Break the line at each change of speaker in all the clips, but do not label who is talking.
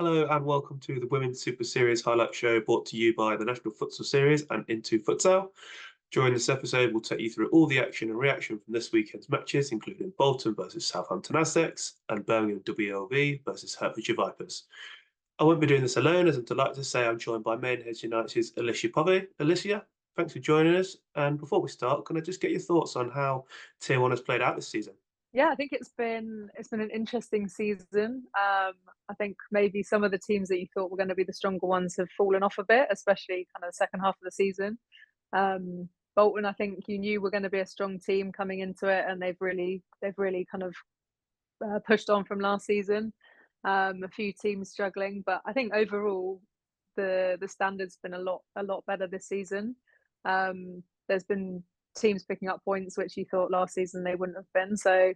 Hello and welcome to the Women's Super Series highlight show brought to you by the National Futsal Series and Into Futsal. During this episode, we'll take you through all the action and reaction from this weekend's matches, including Bolton versus Southampton Aztecs and Birmingham WLV versus Hertfordshire Vipers. I won't be doing this alone, as I'm delighted to say I'm joined by Maidenhead United's Alicia Povey. Alicia, thanks for joining us. And before we start, can I just get your thoughts on how Tier 1 has played out this season?
Yeah, I think it's been an interesting season. I think maybe some of the teams that you thought were going to be the stronger ones have fallen off a bit, especially kind of the second half of the season. Bolton, I think you knew were going to be a strong team coming into it, and they've really kind of pushed on from last season. A few teams struggling, but I think overall the standard's been a lot better this season. There's been teams picking up points which you thought last season they wouldn't have been. So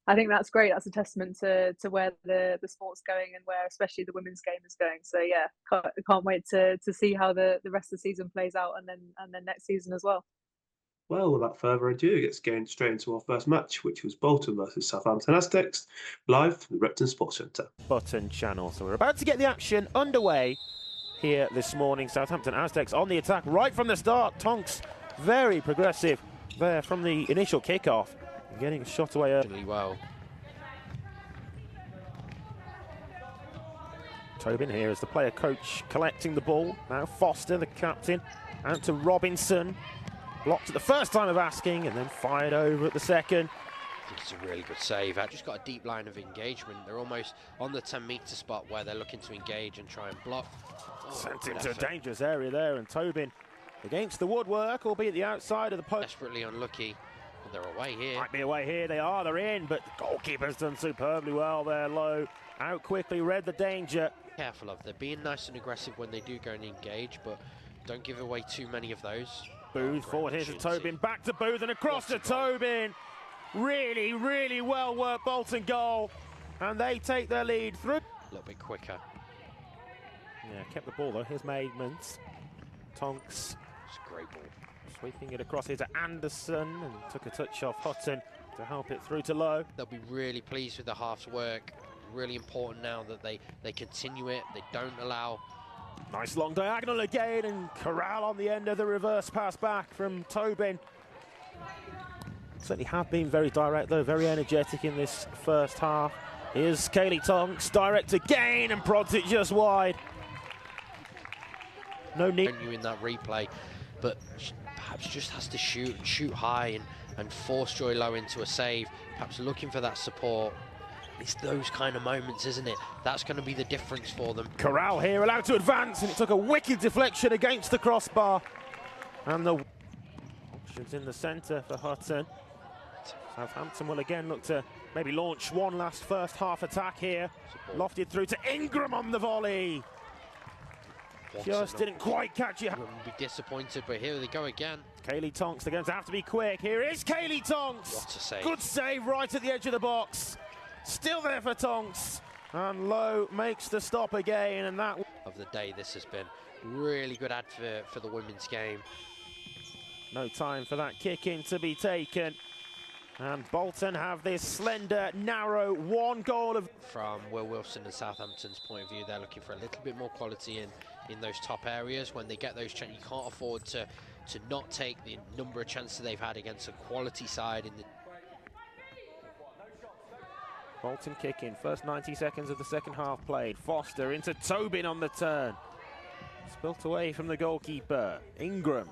I think that's great. That's a testament to where the sport's going and where especially the women's game is going. So yeah, can't wait to see how the rest of the season plays out and then next season as well.
Well, without further ado, let's get straight into our first match, which was Bolton versus Southampton Aztecs, live from the Repton Sports Centre.
Button channel. So we're about to get the action underway here this morning. Southampton Aztecs on the attack right from the start. Tonks very progressive there from the initial kickoff, getting a shot away early.
Well,
Tobin here as the player coach collecting the ball. Now Foster, the captain, out to Robinson. Blocked at the first time of asking and then fired over at the second.
it's a really good save. Just got a deep line of engagement. They're almost on the 10-metre spot where they're looking to engage and try and block.
Sent into a dangerous area there, and Tobin against the woodwork, albeit the outside of the post.
Desperately unlucky. But they're away here.
Might be away here. They are. They're in, but the goalkeeper's done superbly well there. Low out quickly, read the danger.
Careful of. They're being nice and aggressive when they do go and engage, but don't give away too many of those.
Booth forward here to Tobin, back to Booth and across to Tobin. Really, really well worked Bolton goal, and they take their lead through.
A little bit quicker.
Yeah, kept the ball though. Here's Maidmans. Tonks.
It's a great ball.
Sweeping it across here to Anderson and took a touch off Hutton to help it through to Low.
They'll be really pleased with the half's work. Really important now that they continue it. They don't allow.
Nice long diagonal again, and Corral on the end of the reverse pass back from Tobin. Certainly have been very direct though, very energetic in this first half. Here's Kaylee Tonks, direct again and prods it just wide. No need.
You in that replay, but perhaps just has to shoot high and force Joy Low into a save. Perhaps looking for that support. It's those kind of moments, isn't it? That's going to be the difference for them.
Corral here allowed to advance, and it took a wicked deflection against the crossbar. And the options in the centre for Hutton. Southampton will again look to maybe launch one last first half attack here. Lofted through to Ingram on the volley. Just didn't quite catch it.
We'll be disappointed, but here they go again.
Kaylee Tonks, they're going to have to be quick. Here is Kaylee Tonks.
What a save.
Good save right at the edge of the box. Still there for Tonks. And Low makes the stop again, and that
of the day. This has been really good ad for the women's game.
No time for that kick in to be taken. And Bolton have this slender, narrow one goal of.
From Will Wilson and Southampton's point of view, they're looking for a little bit more quality in those top areas. When they get those chances, you can't afford to not take the number of chances they've had against a quality side in the.
Bolton kick in, first 90 seconds of the second half played. Foster into Tobin on the turn. Spilt away from the goalkeeper, Ingram.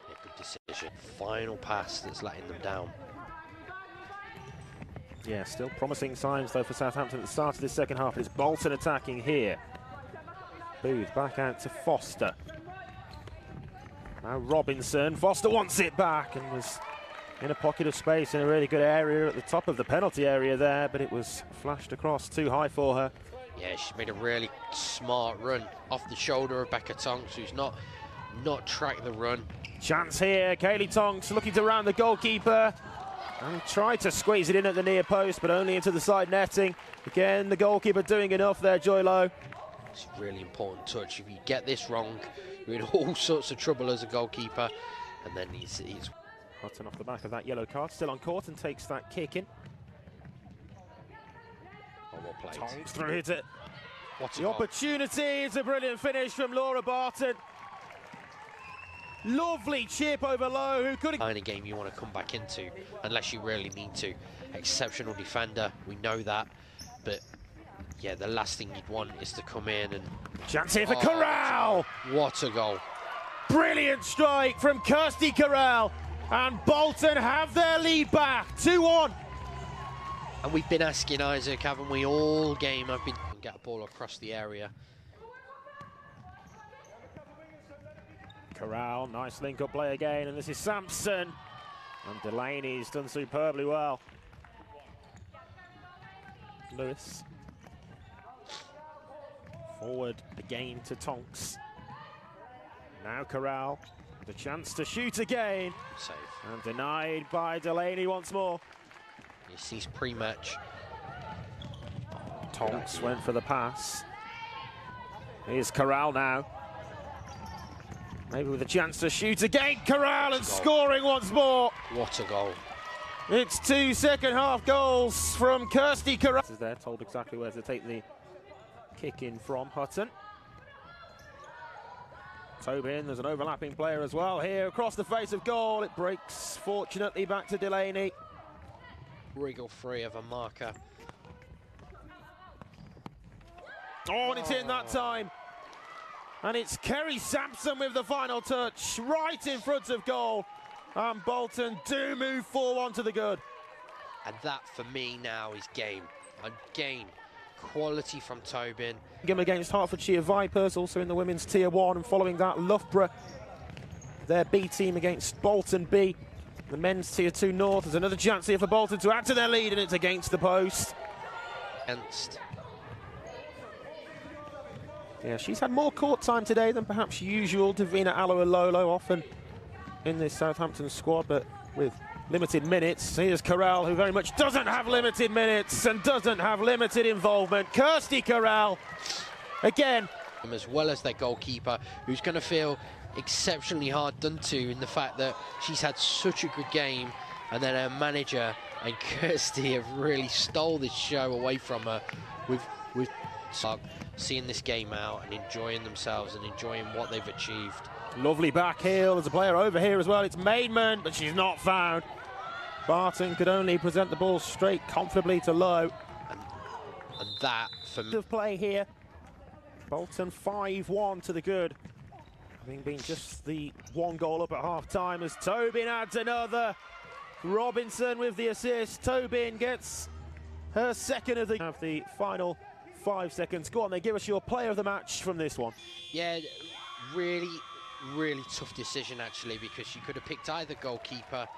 Yeah, good decision. Final pass that's letting them down.
Yeah, still promising signs though for Southampton at the start of this second half. It's Bolton attacking here. Booth back out to Foster. Now Robinson. Foster wants it back and was in a pocket of space in a really good area at the top of the penalty area there, but it was flashed across too high for her.
Yeah, she's made a really smart run off the shoulder of Becca Tonks, who's not tracked the run.
Chance here, Kaylee Tonks looking to round the goalkeeper and tried to squeeze it in at the near post, but only into the side netting. Again, the goalkeeper doing enough there, Joy Low.
It's a really important touch. If you get this wrong, you're in all sorts of trouble as a goalkeeper. And then he's
Hutton off the back of that yellow card, still on court and takes that kick in.
Oh, well played.
Tongs through it.
What a
The
goal.
opportunity is a brilliant finish from Laura Barton. Lovely chip over low. Who could
Kind of game you want to come back into, unless you really need to. Exceptional defender, we know that. But yeah, the last thing you'd want is to come in and...
Chance here for Corral.
What a goal.
Brilliant strike from Kirsty Corral. And Bolton have their lead back. 2-1.
And we've been asking Isaac, haven't we, all game? I've been get a ball across the area.
Corral, nice link-up play again, and this is Sampson. And Delaney's done superbly well. Lewis. Forward again to Tonks. Now Corral, the chance to shoot again.
Save.
And denied by Delaney once more.
He sees pre-match.
Tonks went for the pass. Here's Corral now. Maybe with a chance to shoot again. Corral and scoring once more.
What a goal.
It's 2 second-half goals from Kirsty Corral. They're told exactly where to take the kick in from Hutton. Tobin, there's an overlapping player as well here across the face of goal. It breaks, fortunately, back to Delaney.
Wriggle free of a marker.
Oh, and it's in that time. And it's Kerry Sampson with the final touch, right in front of goal. And Bolton do move 4-1 to the good.
And that, for me, now is game. And game. Quality from Tobin.
Game against Hertfordshire Vipers, also in the women's Tier 1. And following that, Loughborough, their B team against Bolton B. The men's Tier 2 North. There's another chance here for Bolton to add to their lead, and it's against the post. Yeah, she's had more court time today than perhaps usual. Davina Aloilolo often in this Southampton squad, but with limited minutes. Here's Corral, who very much doesn't have limited minutes and doesn't have limited involvement. Kirsty Corral, again.
As well as their goalkeeper, who's going to feel exceptionally hard done to in the fact that she's had such a good game, and then her manager and Kirsty have really stole this show away from her with seeing this game out and enjoying themselves and enjoying what they've achieved.
Lovely back heel. There's a player over here as well. It's Maidman, but she's not found. Barton could only present the ball straight comfortably to Low.
And that, for me...
of play here. Bolton 5-1 to the good. Having been just the one goal up at half-time as Tobin adds another. Robinson with the assist. Tobin gets her second of the... Have the final 5 seconds. Go on then, give us your player of the match from this one.
Yeah, really tough decision actually, because you could have picked either goalkeeper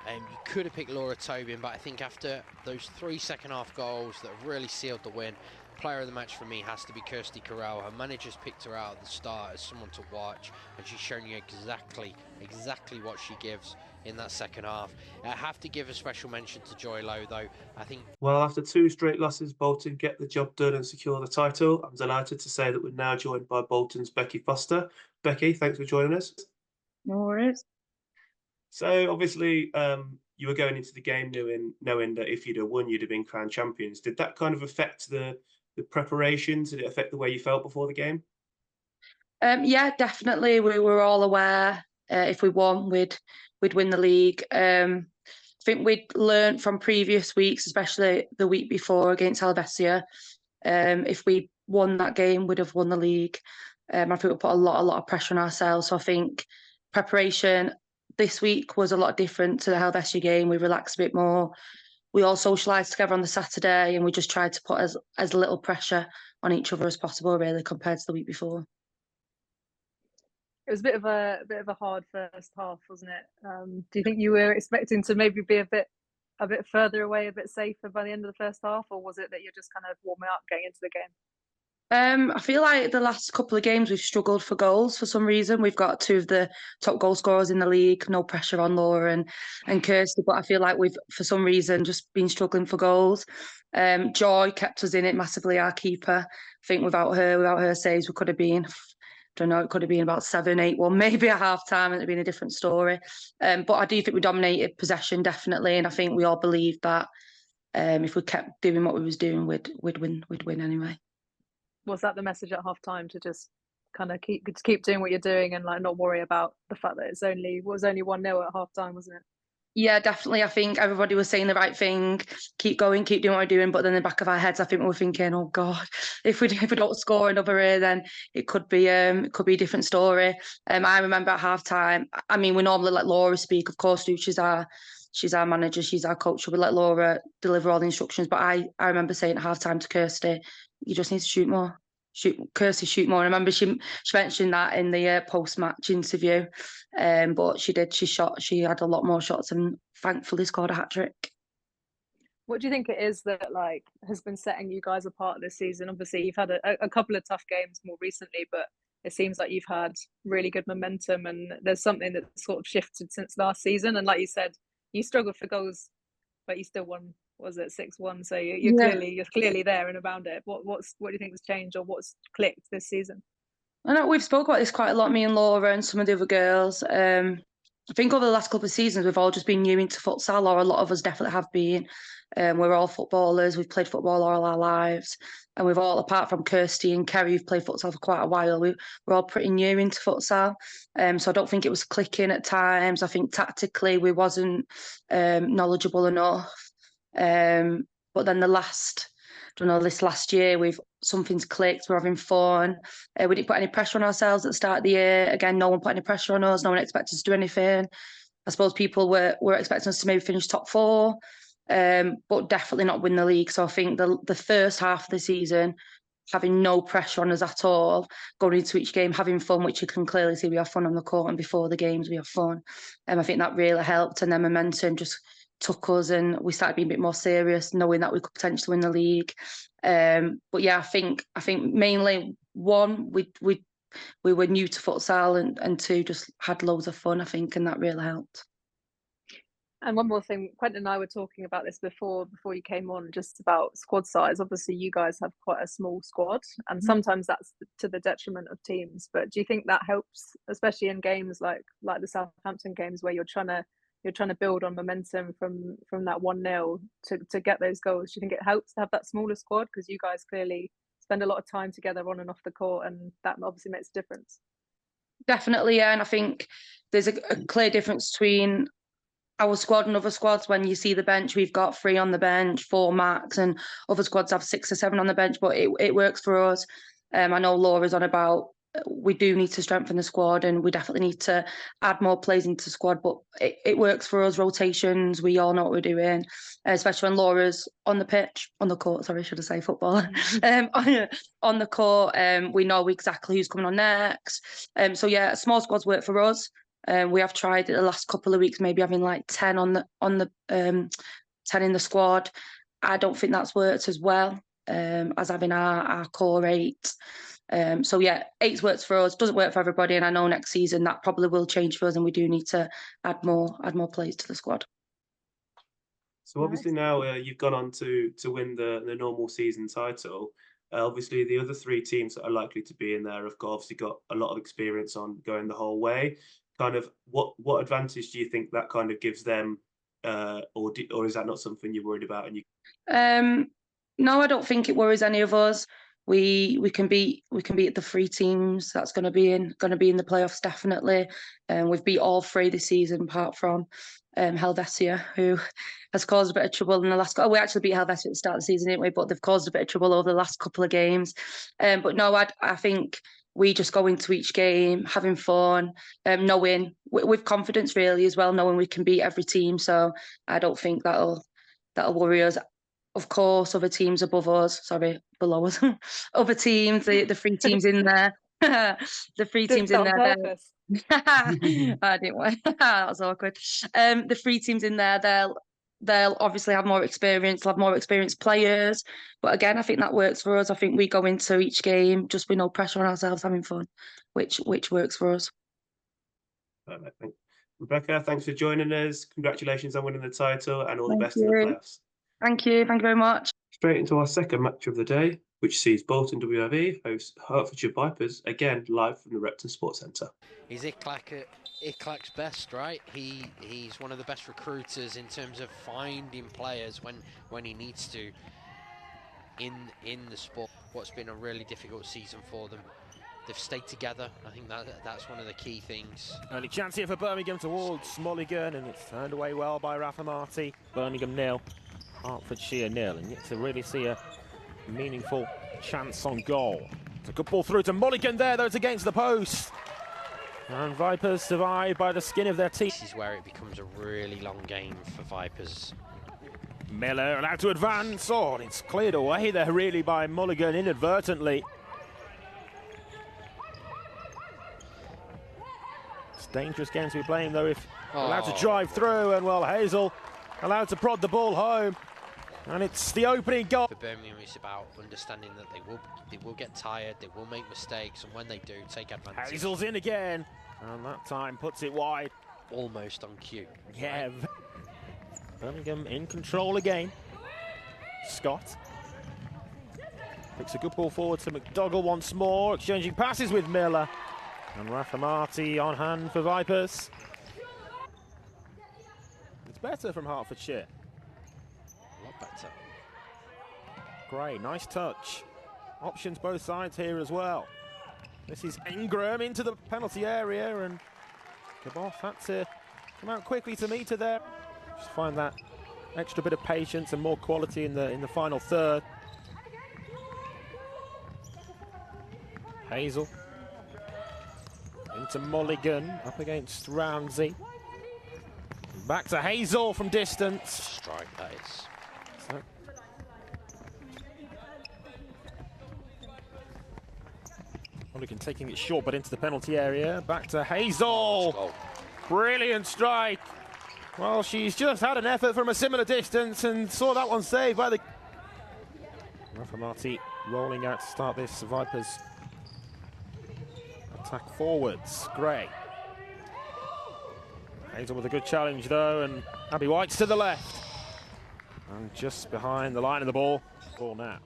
and you could have picked Laura Tobin, but I think after those 3 second-half goals that have really sealed the win, player of the match for me has to be Kirsty Corral. Her manager's picked her out at the start as someone to watch, and she's shown you exactly what she gives in that second half. I have to give a special mention to Joy Lowe, though. I think...
Well, after 2 straight losses, Bolton get the job done and secure the title. I'm delighted to say that we're now joined by Bolton's Becky Foster. Becky, thanks for joining us.
No worries.
So, obviously, you were going into the game knowing that if you'd have won, you'd have been crowned champions. Did that kind of affect the preparations? Did it affect the way you felt before the game?
Yeah, definitely. We were all aware if we won, we'd win the league. I think we'd learned from previous weeks, especially the week before against Helvetia. If we won that game, we'd have won the league. I think we put a lot of pressure on ourselves. So I think preparation this week was a lot different to the Helvetia game. We relaxed a bit more. We all socialised together on the Saturday, and we just tried to put as little pressure on each other as possible, really, compared to the week before.
It was a bit of a hard first half, wasn't it? Do you think you were expecting to maybe be a bit further away, a bit safer by the end of the first half, or was it that you're just kind of warming up, getting into the game?
I feel like the last couple of games we've struggled for goals for some reason. We've got 2 of the top goal scorers in the league, no pressure on Laura and Kirsty, but I feel like we've, for some reason, just been struggling for goals. Joy kept us in it massively, our keeper. I think without her saves, we could have been, I don't know, it could have been about 7-8-1, maybe at half-time, and it'd been a different story. But I do think we dominated possession, definitely, and I think we all believed that if we kept doing what we was doing, we'd win anyway.
Was that the message at half time, to just kind of keep doing what you're doing and like not worry about the fact that it was only 1-0 at half time, wasn't it?
Yeah, definitely. I think everybody was saying the right thing. Keep going, keep doing what we're doing. But then in the back of our heads, I think we were thinking, oh God, if we don't score another here, then it could be a different story. I remember at half time, I mean, we normally let Laura speak, of course, she's our manager, she's our coach. So we let Laura deliver all the instructions. But I remember saying at half time to Kirsty, you just need to shoot more. Shoot more. I remember she mentioned that in the post-match interview, but she did. She had a lot more shots and thankfully scored a hat-trick.
What do you think it is that like has been setting you guys apart this season? Obviously, you've had a couple of tough games more recently, but it seems like you've had really good momentum, and there's something that sort of shifted since last season. And like you said, you struggled for goals, but you still won. Was it 6-1? So you're clearly there and around it. What do you think has changed, or what's clicked this season?
I know we've spoke about this quite a lot, me and Laura and some of the other girls. I think over the last couple of seasons we've all just been new into futsal, or a lot of us definitely have been. We're all footballers. We've played football all our lives, and we've all, apart from Kirsty and Kerry, who've played futsal for quite a while, we're all pretty new into futsal. So I don't think it was clicking at times. I think tactically we wasn't knowledgeable enough. But then this last year, something's clicked. We're having fun. We didn't put any pressure on ourselves at the start of the year. Again, no one put any pressure on us. No one expected us to do anything. I suppose people were expecting us to maybe finish top 4, but definitely not win the league. So I think the first half of the season, having no pressure on us at all, going into each game, having fun, which you can clearly see we have fun on the court, and before the games we have fun. I think that really helped, and then momentum just took us, and we started being a bit more serious, knowing that we could potentially win the league. But yeah, I think mainly one, we were new to futsal, and 2, just had loads of fun, I think, and that really helped.
And one more thing, Quentin and I were talking about this before you came on, just about squad size. Obviously, you guys have quite a small squad, and sometimes that's to the detriment of teams. But do you think that helps, especially in games like the Southampton games, where you're trying to build on momentum from that 1-0 to get those goals? Do you think it helps to have that smaller squad, because you guys clearly spend a lot of time together on and off the court, and that obviously makes a difference?
Definitely, yeah. And I think there's a clear difference between our squad and other squads. When you see the bench, we've got 3 on the bench, 4 max, and other squads have 6 or 7 on the bench, but it works for us. I know Laura's on about we do need to strengthen the squad, and we definitely need to add more players into the squad, but it works for us. Rotations, we all know what we're doing, especially when Laura's on the court, sorry, should I say football? On the court, we know exactly who's coming on next. So yeah, small squads work for us. We have tried it the last couple of weeks, maybe having like 10 on the 10 in the squad. I don't think that's worked as well as having our core 8. So yeah, 8's works for us, doesn't work for everybody, and I know next season that probably will change for us, and we do need to add more players to the squad.
So obviously now you've gone on to win the normal season title. Obviously, the other 3 teams that are likely to be in there have obviously got a lot of experience on going the whole way. Kind of what advantage do you think that kind of gives them, or is that not something you're worried about? And
no, I don't think it worries any of us. We can beat the 3 teams that's going to be in the playoffs, definitely. We've beat all 3 this season, apart from Helvetia, who has caused a bit of trouble in the last. We actually beat Helvetia at the start of the season, didn't we? But they've caused a bit of trouble over the last couple of games. But no, I think we just go into each game having fun, knowing with confidence really as well, knowing we can beat every team. So I don't think that'll worry us. Of course, other teams above us, below us, other teams, the 3 teams in there, the 3 teams in there. I didn't want that was awkward. The 3 teams in there, they'll obviously have more experience, have more experienced players. But again, I think that works for us. I think we go into each game just with no pressure on ourselves, having fun, which works for us.
Perfect. Rebecca, thanks for joining us. Congratulations on winning the title, and all the best in the playoffs.
Thank you very much.
Straight into our second match of the day, which sees Bolton WRV host Hertfordshire Vipers, again live from the Repton Sports Centre.
Is it Clackett? Icklak's best, right? He's one of the best recruiters in terms of finding players when he needs to in the sport. What's been a really difficult season for them. They've stayed together. I think that's one of the key things.
Early chance here for Birmingham towards Mulligan, and it's turned away well by Rafa Marti. Birmingham 0, Hertfordshire 0, and yet to really see a meaningful chance on goal. It's a good ball through to Mulligan there, though it's against the post. And Vipers survive by the skin of their teeth.
This is where it becomes a really long game for Vipers.
Miller allowed to advance. Oh, and it's cleared away there really by Mulligan inadvertently. It's a dangerous game to be playing though if allowed to drive through, and well, Hazel allowed to prod the ball home. And it's the opening goal.
For Birmingham, it's about understanding that they will get tired, they will make mistakes, and when they do, take advantage.
Hazel's in again, and that time puts it wide.
Almost on cue.
Yeah.
Right?
Birmingham in control again. Scott picks a good ball forward to McDougall once more, exchanging passes with Miller. And Rafa Marti on hand for Vipers. It's better from Hertfordshire.
A lot better.
Great, nice touch. Options both sides here as well. This is Ingram into the penalty area, and Kaboff had to come out quickly to meet her there. Just find that extra bit of patience and more quality in the final third. Hazel into Mulligan, up against Ramsey. Back to Hazel from distance.
Strike, that is.
So, Mulligan taking it short, but into the penalty area. Back to Hazel. Brilliant strike. Well, she's just had an effort from a similar distance and saw that one saved by the... Rafa Marti rolling out to start this Vipers attack forwards. Gray. Hazel with a good challenge though, and Abby White's to the left. And just behind the line of the ball. Ball now.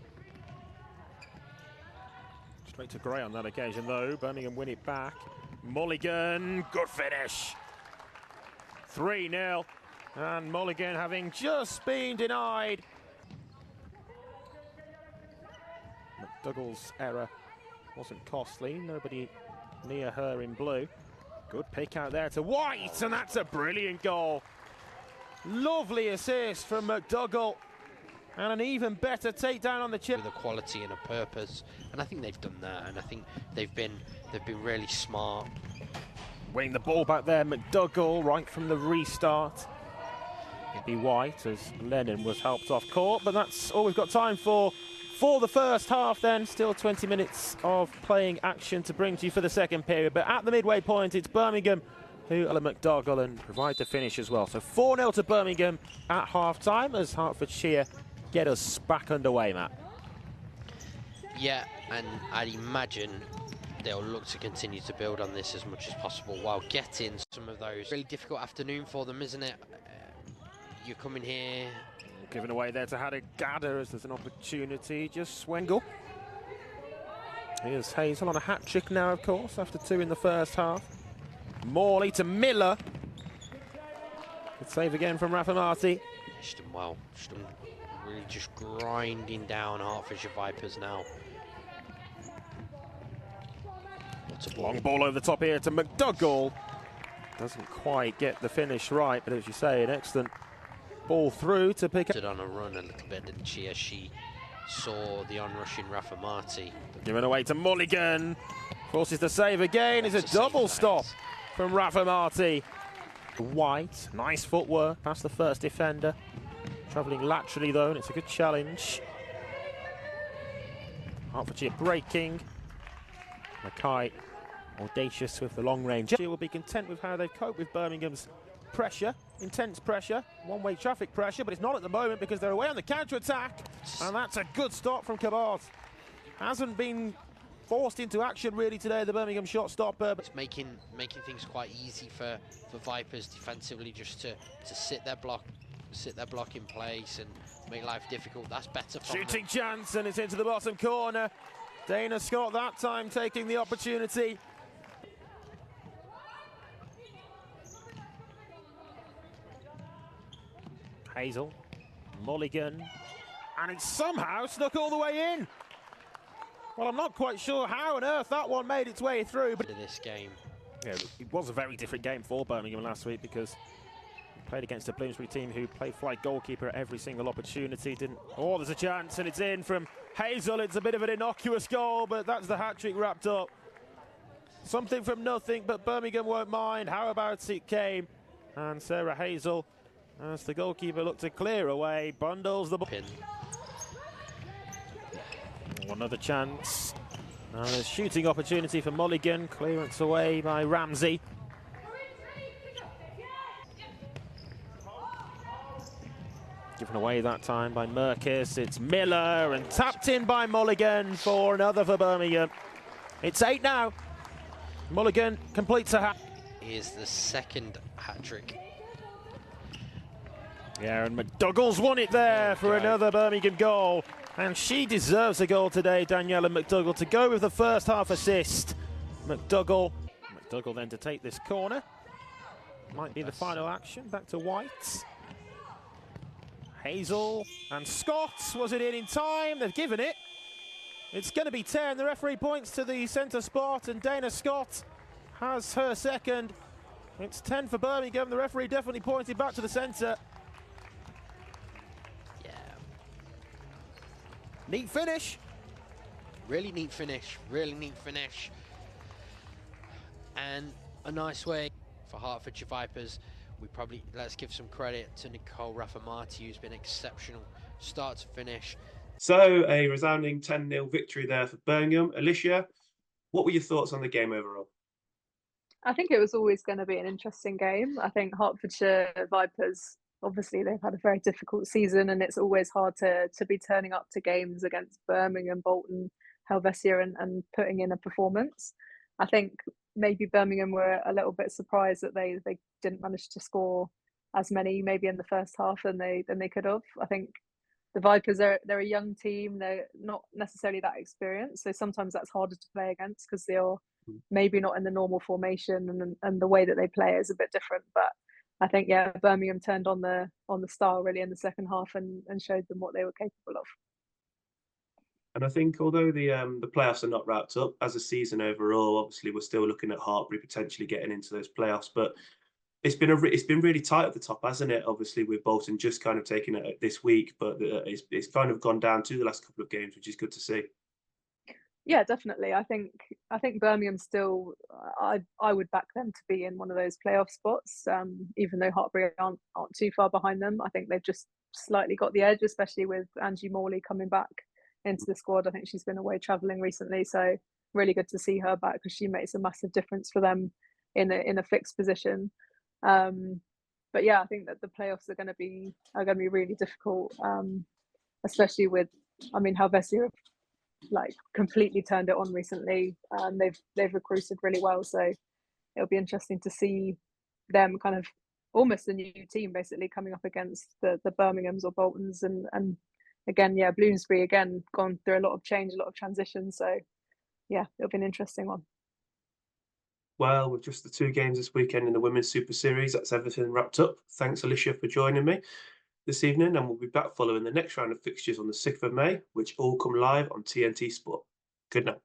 Straight to Gray on that occasion though. Birmingham win it back. Mulligan, good finish. 3-0, and Mulligan having just been denied. McDougall's error wasn't costly, nobody near her in blue. Good pick out there to White, and that's a brilliant goal. Lovely assist from McDougall, and an even better takedown on the chip.
With a quality and a purpose, and I think they've done that, and I think they've been really smart.
Winning the ball back there, McDougall, right from the restart. It'd be White as Lennon was helped off court, but that's all we've got time for the first half then. Still 20 minutes of playing action to bring to you for the second period, but at the midway point, it's Birmingham who are McDougall and provide the finish as well. So 4-0 to Birmingham at half-time as Hertfordshire get us back underway, Matt.
Yeah, and I'd imagine they'll look to continue to build on this as much as possible while getting some of those. Really difficult afternoon for them, isn't it? You're coming here.
Given away there to Hadagada as there's an opportunity. Just Swengel. Here's Hazel on a hat-trick now, of course, after 2 in the first half. Morley to Miller. Good save again from Rafa Marti.
She's done well. She's done really just grinding down Hertfordshire Vipers now.
Long ball over the top here to McDougall. Doesn't quite get the finish right, but as you say, an excellent ball through to pick up.
On a run a little bit, didn't she, as she saw the onrushing Rafa Marti.
Given away to Mulligan. Forces the save again. It's a double stop from Rafa Marti. White, nice footwork past the first defender. Travelling laterally though, and it's a good challenge. Hertfordshire breaking. Mackay audacious with the long range. Will be content with how they've coped with Birmingham's pressure, intense pressure, one-way traffic pressure, but it's not at the moment because they're away on the counter-attack, and that's a good stop from Cabot. Hasn't been forced into action really today, the Birmingham shot stopper.
It's making things quite easy for Vipers defensively, just to sit their block in place and make life difficult. That's better for
Shooting chance, and it's into the bottom corner. Dana Scott that time taking the opportunity. Hazel, Mulligan, and it somehow snuck all the way in. Well, I'm not quite sure how on earth that one made its way through. But
this game.
yeah, it was a very different game for Birmingham last week because we played against a Bloomsbury team who played flight goalkeeper at every single opportunity. Oh, there's a chance, and it's in from Hazel. It's a bit of an innocuous goal, but that's the hat-trick wrapped up. Something from nothing, but Birmingham won't mind. How about it came? And Sarah Hazel, as the goalkeeper looked to clear away, bundles the ball.
Pin.
Another chance. Now there's shooting opportunity for Mulligan. Clearance away by Ramsey. Given away that time by Merkis. It's Miller and tapped in by Mulligan for another for Birmingham. It's 8 now. Mulligan completes a hat.
Here's the second hat-trick.
Yeah, and McDougall's won it there for another Birmingham goal. And she deserves a goal today, Daniela McDougall, to go with the first half assist. McDougall then to take this corner. Might be the final action. Back to White. Hazel and Scott. Was it in time? They've given it. It's going to be 10. The referee points to the centre spot, and Dana Scott has her second. It's 10 for Birmingham. The referee definitely pointed back to the centre. Neat finish.
Really neat finish. Really neat finish. And a nice way for Hertfordshire Vipers. Let's give some credit to Nicole Raffamati, who's been exceptional start to finish.
So a resounding 10-0 victory there for Birmingham. Alicia, what were your thoughts on the game overall?
I think it was always going to be an interesting game. I think Hertfordshire Vipers, obviously they've had a very difficult season, and it's always hard to be turning up to games against Birmingham, Bolton, Helvetia and putting in a performance. I think maybe Birmingham were a little bit surprised that they didn't manage to score as many maybe in the first half than they could have. I think the Vipers, they're a young team. They're not necessarily that experienced, so sometimes that's harder to play against because they're maybe not in the normal formation, and the way that they play is a bit different. But I think, yeah, Birmingham turned on the star really in the second half and showed them what they were capable of.
And I think although the playoffs are not wrapped up as a season overall, obviously we're still looking at Hartbury potentially getting into those playoffs. But it's been really tight at the top, hasn't it? Obviously with Bolton just kind of taking it this week, but it's kind of gone down to the last couple of games, which is good to see.
Yeah, definitely. I think Birmingham still. I would back them to be in one of those playoff spots, even though Hartbury aren't too far behind them. I think they've just slightly got the edge, especially with Angie Morley coming back into the squad. I think she's been away travelling recently, so really good to see her back because she makes a massive difference for them in a fixed position. But yeah, I think that the playoffs are going to be really difficult, especially with, Helvetia have completely turned it on recently. They've recruited really well, so it'll be interesting to see them kind of almost a new team basically coming up against the Birminghams or Boltons, and again, yeah, Bloomsbury again gone through a lot of change, a lot of transition, so yeah, it'll be an interesting one.
Well, with just the 2 games this weekend in the Women's Super Series, that's everything wrapped up. Thanks, Alicia, for joining me this evening, and we'll be back following the next round of fixtures on the 6th of May, which all come live on TNT Sport. Good night.